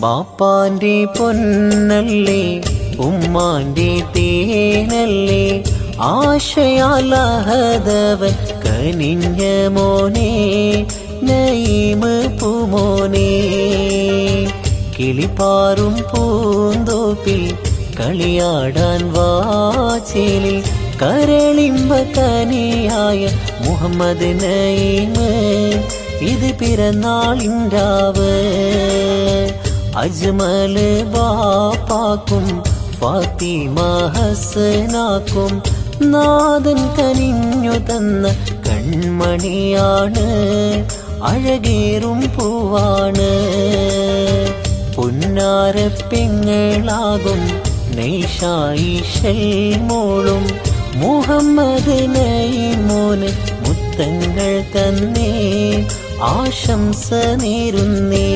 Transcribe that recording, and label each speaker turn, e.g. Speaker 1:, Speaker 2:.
Speaker 1: ബാപ്പാന്റെ പൊന്നല്ലേ ഉമ്മാന്റെ തേനല്ലേ ആശയാലഹദവൻ കനിഞ്ഞ മോനെ നഈമ് പൂമോനെ കിളിപ്പാറും പൂന്തോപ്പിൽ കളിയാടാൻ വാചേലിൽ കരളിമ്പ കനിയായ മുഹമ്മദ് നഈമ് ഇത് പിറന്നാളിൻരാവ് അജ്മല് ബാപ്പാക്കും ഫാത്തിമ ഹസനാക്കും നാഥൻ കനിഞ്ഞു തന്ന കൺമണിയാണ് അഴകേറും പൂവാണ് പൊന്നാരപ്പെങ്ങളാകും നൈഷായിഷൽ മോളും മുഹമ്മദ് നഈമോന് മുത്തങ്ങൾ തന്നേ ആശംസ നേരുന്നേ.